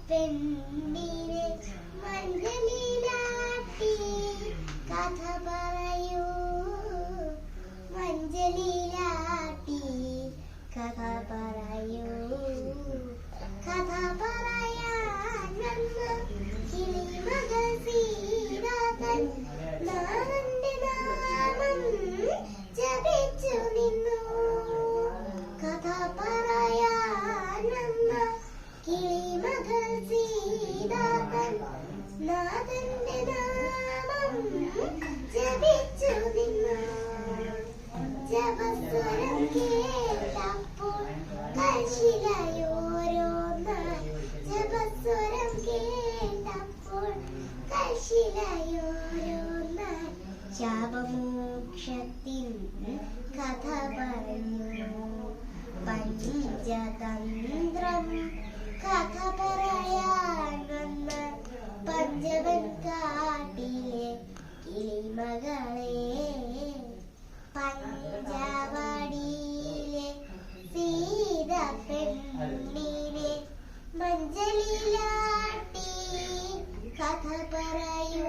പെണ്ണിനെ മഞ്ചലിലാട്ടി കഥ പറയൂ, മഞ്ചലിലാട്ടി കഥ പറയൂ. കഥ പറയാൻ വന്ന കിളിമകൾ സീതാതൻ നാഥന്റെ നാമം ജപിച്ചു നിന്നു. കഥ പറയാൻ വന്ന കിളിമകൾ സീതാതൻ നാഥന്റെ നാമം ജപിച്ചു നിന്നു. ജപസ്വരം കേട്ടപ്പോൾ കശിലയോരോന്നായി, ജപസ്വരം കേട്ടപ്പോൾ കശിലയോരോന്നായി ശാപമോക്ഷത്തിൻ കഥ പറഞ്ഞു. പഞ്ചതന്ത്രം കഥ പറയാൻ വന്ന പഞ്ചവൻ കാട്ടിലെ കിളിമകളെ, പഞ്ചവടിയിലെ സീത പെണ്ണിനെ മഞ്ചലിലാട്ടി കഥ പറയൂ,